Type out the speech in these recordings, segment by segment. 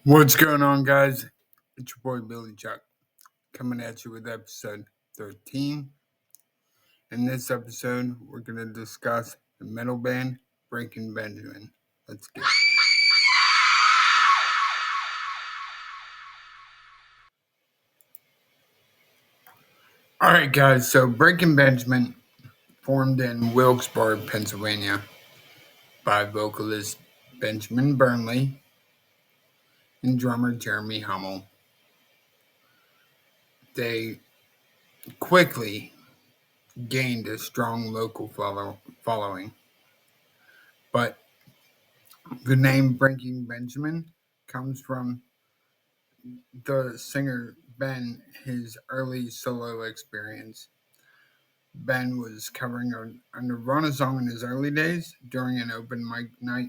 What's going on, guys? It's your boy Billy Chuck coming at you with episode 13. In this episode, we're going to discuss the metal band Breaking Benjamin. Let's get it. Alright, guys, so Breaking Benjamin formed in Wilkes-Barre, Pennsylvania by vocalist Benjamin Burnley and drummer Jeremy Hummel. They quickly gained a strong local following, but the name Breaking Benjamin comes from the singer Ben, his early solo experience. Ben was covering a Nirvana song in his early days during an open mic night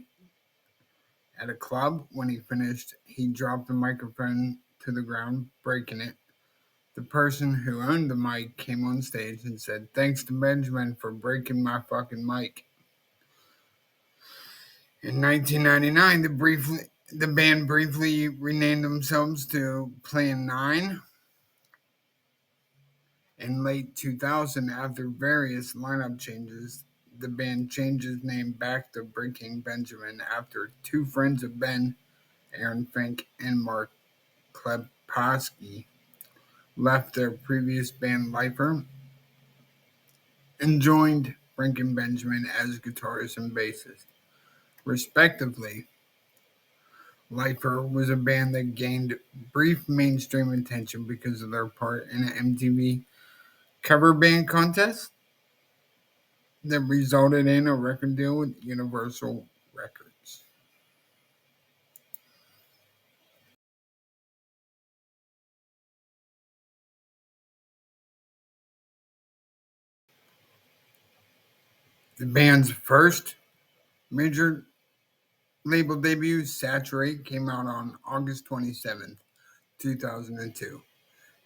at a club. When he finished, he dropped the microphone to the ground, breaking it. The person who owned the mic came on stage and said, "Thanks to Benjamin for breaking my fucking mic." In 1999, the band briefly renamed themselves to Plan 9. In late 2000, after various lineup changes, the band changed its name back to Breaking Benjamin after two friends of Ben, Aaron Fink and Mark Klepkowski, left their previous band Lifer and joined Breaking Benjamin as guitarist and bassist, respectively. Lifer was a band that gained brief mainstream attention because of their part in an MTV cover band contest that resulted in a record deal with Universal Records. The band's first major label debut, Saturate, came out on August 27th, 2002.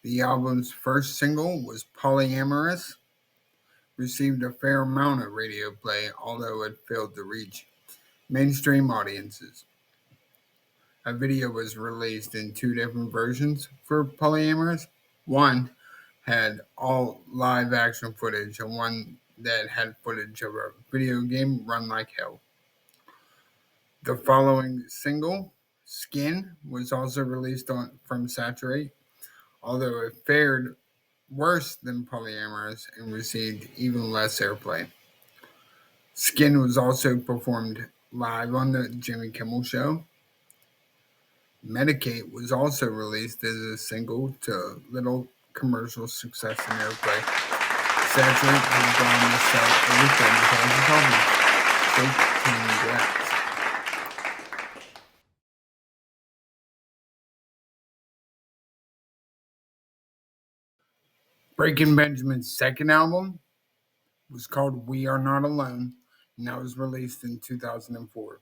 The album's first single was Polyamorous, received a fair amount of radio play, although it failed to reach mainstream audiences. A video was released in two different versions for Polyamorous. One had all live action footage and one that had footage of a video game, Run Like Hell. The following single, Skin, was also released from Saturate, although it fared worse than Polyamorous and received even less airplay. Skin was also performed live on the Jimmy Kimmel Show. Medicate was also released as a single to little commercial success and airplay. Saturate has gone to sell over 30,000 copies. So congrats. Breaking Benjamin's second album was called We Are Not Alone, and that was released in 2004.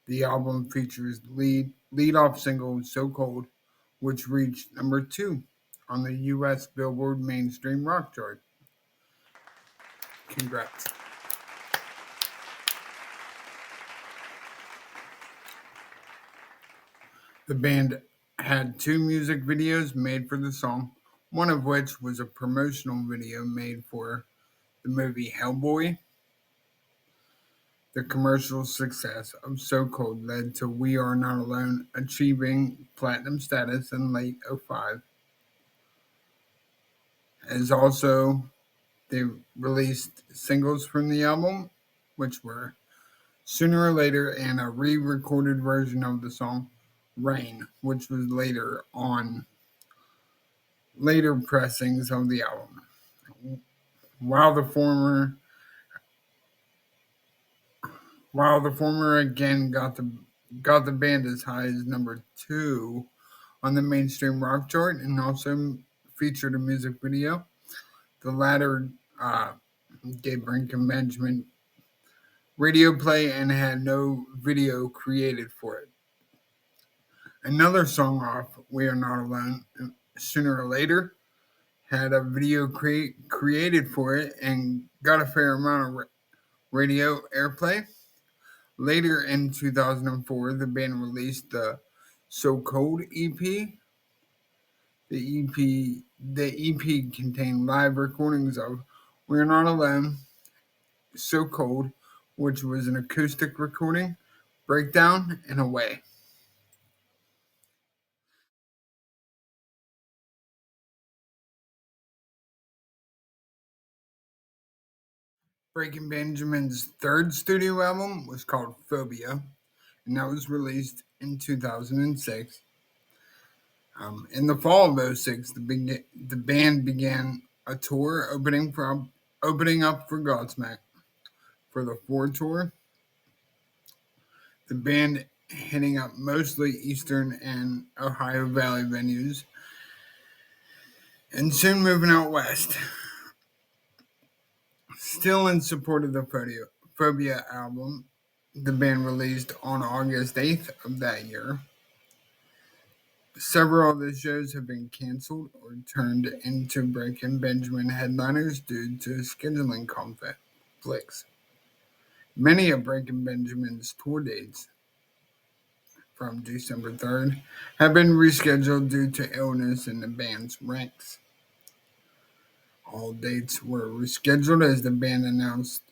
The album features lead-off single So Cold, which reached number 2 on the U.S. Billboard Mainstream Rock Chart. Congrats. The band had 2 music videos made for the song, one of which was a promotional video made for the movie Hellboy. The commercial success of So Cold led to We Are Not Alone achieving platinum status in late 2005. As also, they released singles from the album, which were Sooner or Later and a re-recorded version of the song Rain, which was later pressings of the album. While the former again got the band as high as number 2 on the mainstream rock chart and also featured a music video, the latter gave Breaking Benjamin radio play and had no video created for it. Another song off We Are Not Alone, Sooner or Later, had a video created for it and got a fair amount of radio airplay. Later in 2004, the band released the So Cold EP. The EP contained live recordings of We're Not Alone, So Cold, which was an acoustic recording, Breakdown, and Away. Breaking Benjamin's third studio album was called Phobia, and that was released in 2006. In the fall of '06, the band began a tour opening up for Godsmack. For the Ford tour, the band hitting up mostly Eastern and Ohio Valley venues, and soon moving out west. Still in support of the Phobia album, the band released on August 8th of that year. Several of the shows have been canceled or turned into Breaking Benjamin headliners due to scheduling conflicts. Many of Breaking Benjamin's tour dates from December 3rd have been rescheduled due to illness in the band's ranks. All dates were rescheduled as the band announced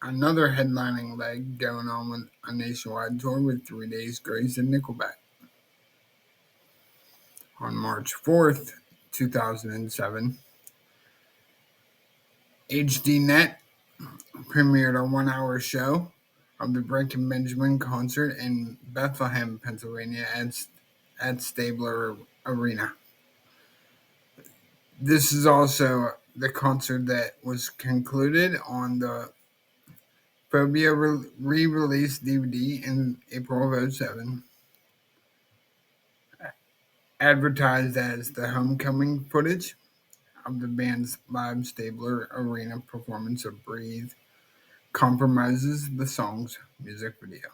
another headlining leg going on with a nationwide tour with 3 Days Grace and Nickelback. On March 4th, 2007, HDNet premiered a 1-hour show of the Breaking Benjamin concert in Bethlehem, Pennsylvania at Stabler Arena. This is also the concert that was concluded on the Phobia re-release DVD in April of '07, advertised as the homecoming footage of the band's live Stabler Arena performance of Breathe compromises the song's music video.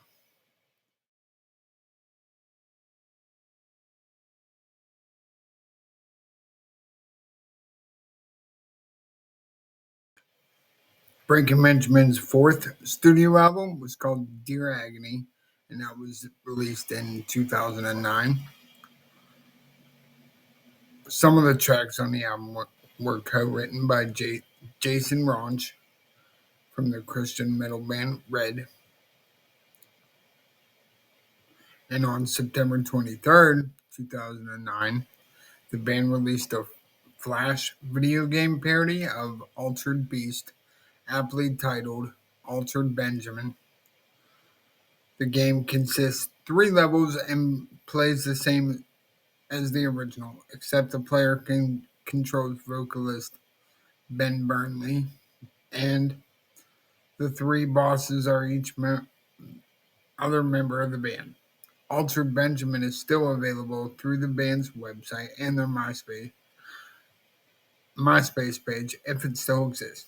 Breaking Benjamin's fourth studio album was called Dear Agony, and that was released in 2009. Some of the tracks on the album were co-written by Jason Ronch from the Christian metal band Red. And on September 23rd, 2009, the band released a Flash video game parody of Altered Beast, aptly titled Altered Benjamin. The game consists 3 levels and plays the same as the original, except the player controls vocalist Ben Burnley, and the 3 bosses are each other member of the band. Altered Benjamin is still available through the band's website and their MySpace page if it still exists.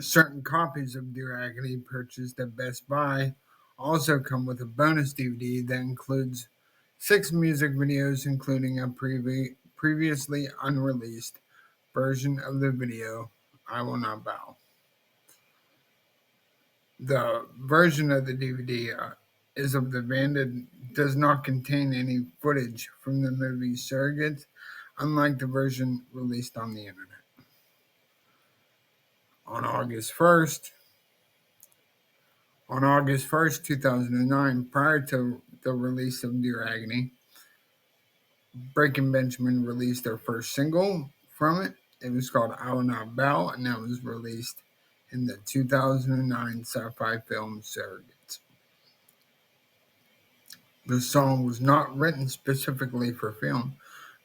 Certain copies of Dear Agony purchased at Best Buy also come with a bonus DVD that includes 6 music videos, including a previously unreleased version of the video, I Will Not Bow. The version of the DVD is of the band and does not contain any footage from the movie Surrogates, unlike the version released on the internet. On August 1st, 2009, prior to the release of Dear Agony, Breaking Benjamin released their first single from it. It was called I Will Not Bow, and that was released in the 2009 sci-fi film Surrogates. The song was not written specifically for film,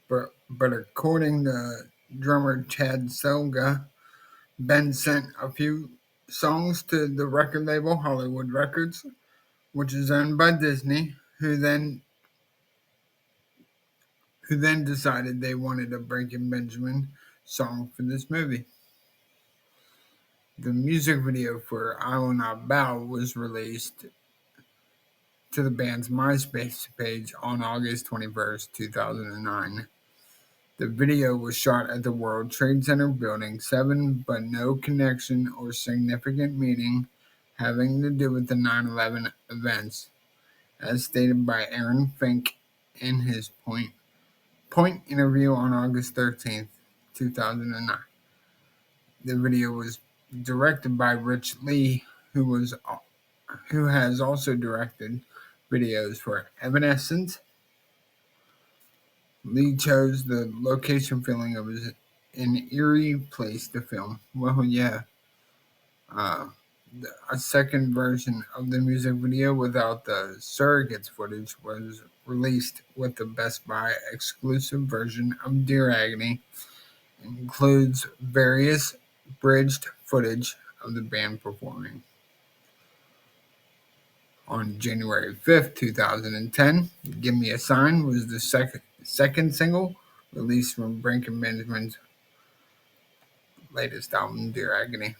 but according to drummer Chad Selga, Ben sent a few songs to the record label Hollywood Records, which is owned by Disney, who then decided they wanted a Breaking Benjamin song for this movie. The music video for I Will Not Bow was released to the band's MySpace page on August 21st, 2009. The video was shot at the World Trade Center Building 7, but no connection or significant meaning having to do with the 9/11 events, as stated by Aaron Fink in his Point interview on August 13th, 2009. The video was directed by Rich Lee, who has also directed videos for Evanescence. Lee chose the location feeling of an eerie place to film. Well, yeah. A second version of the music video without the surrogates footage was released with the Best Buy exclusive version of Dear Agony. It includes various bridged footage of the band performing. On January 5th, 2010, Give Me a Sign was the second single released from Breaking Benjamin's latest album, Dear Agony.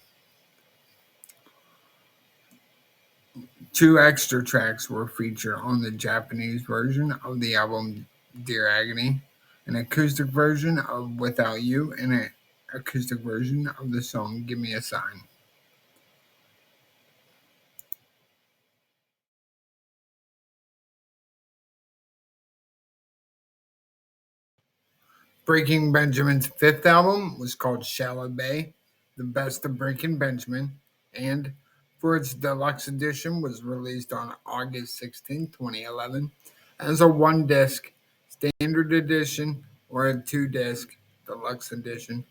2 extra tracks were featured on the Japanese version of the album, Dear Agony, an acoustic version of Without You, and an acoustic version of the song Give Me a Sign. Breaking Benjamin's fifth album was called Shallow Bay, The Best of Breaking Benjamin, and for its deluxe edition was released on August 16, 2011, as a 1-disc standard edition or a 2-disc deluxe edition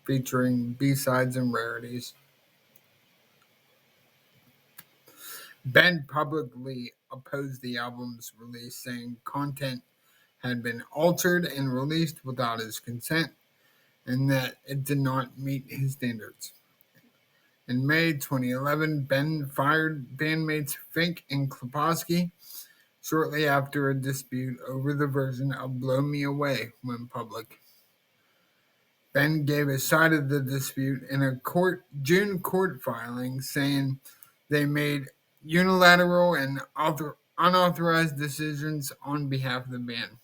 featuring B-sides and rarities. Ben publicly opposed the album's release, saying content had been altered and released without his consent, and that it did not meet his standards. In May 2011, Ben fired bandmates Fink and Klopowski shortly after a dispute over the version of Blow Me Away went public. Ben gave his side of the dispute in a June court filing, saying they made unilateral and unauthorized decisions on behalf of the band,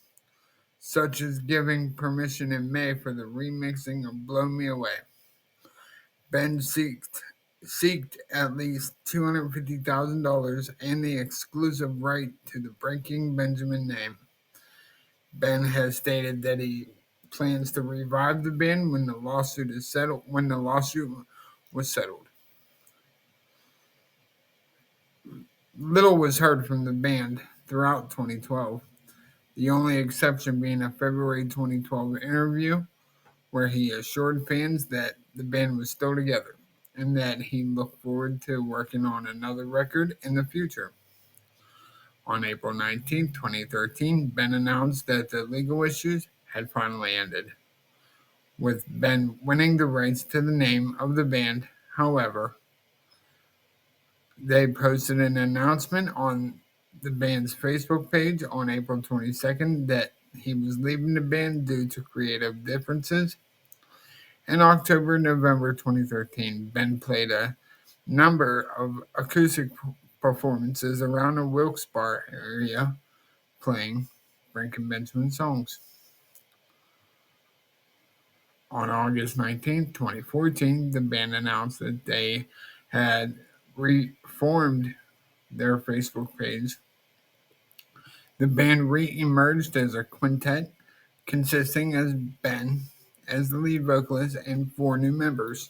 such as giving permission in May for the remixing of Blow Me Away. Ben seeked at least $250,000 and the exclusive right to the Breaking Benjamin name. Ben has stated that he plans to revive the band when the lawsuit was settled. Little was heard from the band throughout 2012, the only exception being a February 2012 interview where he assured fans that the band was still together and that he looked forward to working on another record in the future. On April 19, 2013, Ben announced that the legal issues had finally ended, with Ben winning the rights to the name of the band. However, they posted an announcement on the band's Facebook page on April 22nd that he was leaving the band due to creative differences. In October and November 2013, Ben played a number of acoustic performances around the Wilkes-Barre area, playing Breaking Benjamin songs. On August 19, 2014, the band announced that they had reformed their Facebook page. The band re-emerged as a quintet consisting of Ben as the lead vocalist and 4 new members.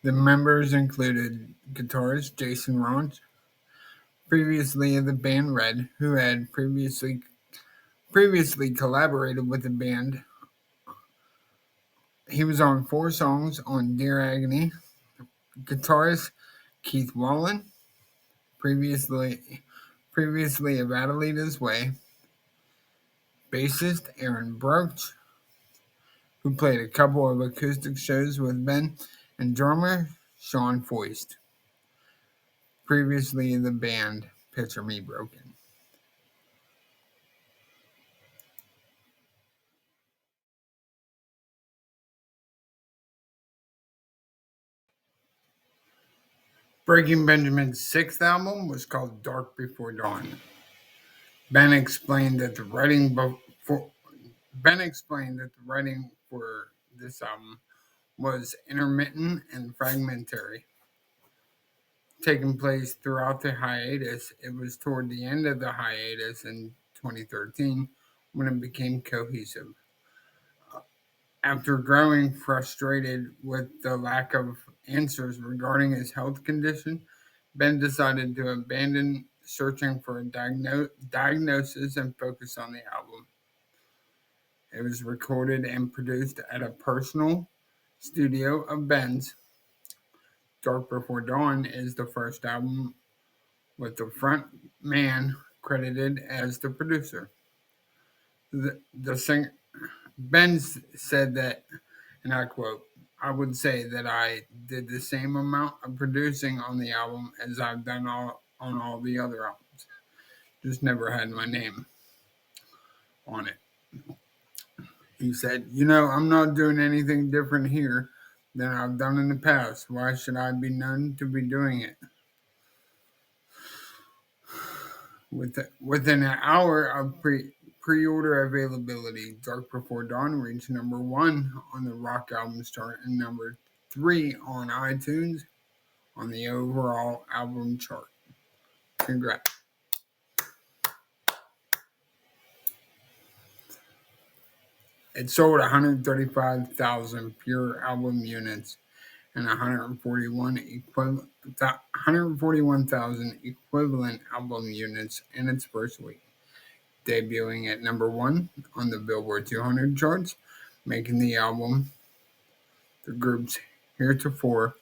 The members included guitarist Jason Ronch, previously of the band Red, who had previously collaborated with the band. He was on 4 songs on Dear Agony. Guitarist Keith Wallen, previously of Adelita's Way. Bassist Aaron Broach, who played a couple of acoustic shows with Ben, and drummer Sean Foist, previously in the band Picture Me Broken. Breaking Benjamin's 6th album was called Dark Before Dawn. Ben explained that the writing for this album was intermittent and fragmentary. taking place throughout the hiatus. It was toward the end of the hiatus in 2013 when it became cohesive. After growing frustrated with the lack of answers regarding his health condition, Ben decided to abandon searching for a diagnosis and focus on the album. It was recorded and produced at a personal studio of Ben's. Dark Before Dawn is the first album with the front man credited as the producer. The singer Ben said that, and I quote, "I would say that I did the same amount of producing on the album as I've done on all the other albums. Just never had my name on it." He said, "I'm not doing anything different here than I've done in the past. Why should I be known to be doing it?" Within an hour of pre-order availability, Dark Before Dawn reached number 1 on the rock albums chart and number 3 on iTunes on the overall album chart. Congrats. It sold 135,000 pure album units and 141,000 equivalent album units in its first week, debuting at number 1 on the Billboard 200 charts, making the album the group's heretofore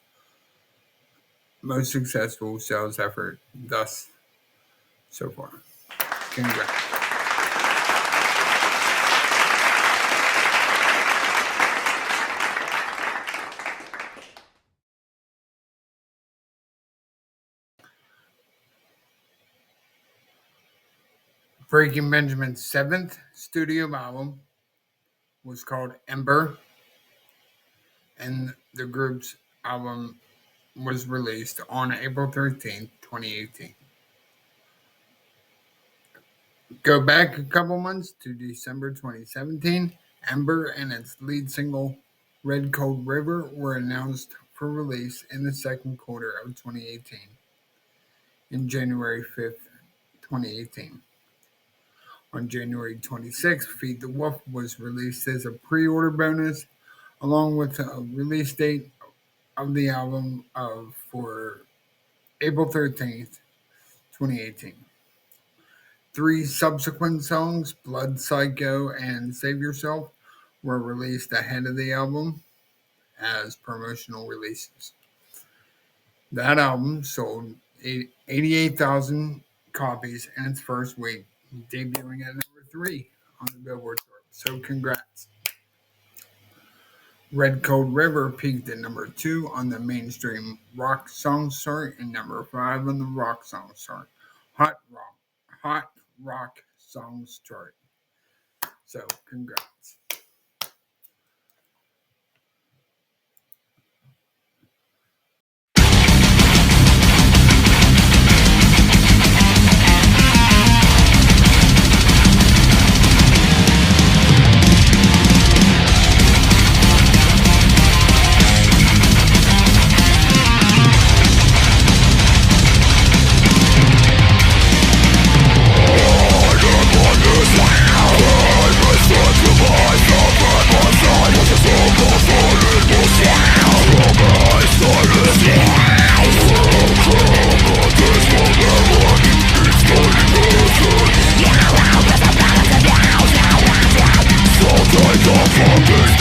most successful sales effort thus so far. Congrats. Breaking Benjamin's 7th studio album was called Ember, and the group's album was released on April 13th, 2018. Go back a couple months to December 2017. Ember and its lead single, Red Cold River, were announced for release in the second quarter of 2018. In January 5th, 2018. On January 26th, Feed the Wolf was released as a pre-order bonus, along with a release date of the album for April 13th, 2018. 3 subsequent songs, Blood Psycho and Save Yourself, were released ahead of the album as promotional releases. That album sold 88,000 copies in its first week, debuting at number 3 on the Billboard chart. So congrats. Red Cold River peaked at number 2 on the mainstream rock songs chart and number 5 on the rock songs chart. Hot rock songs chart. So congrats. Take off from this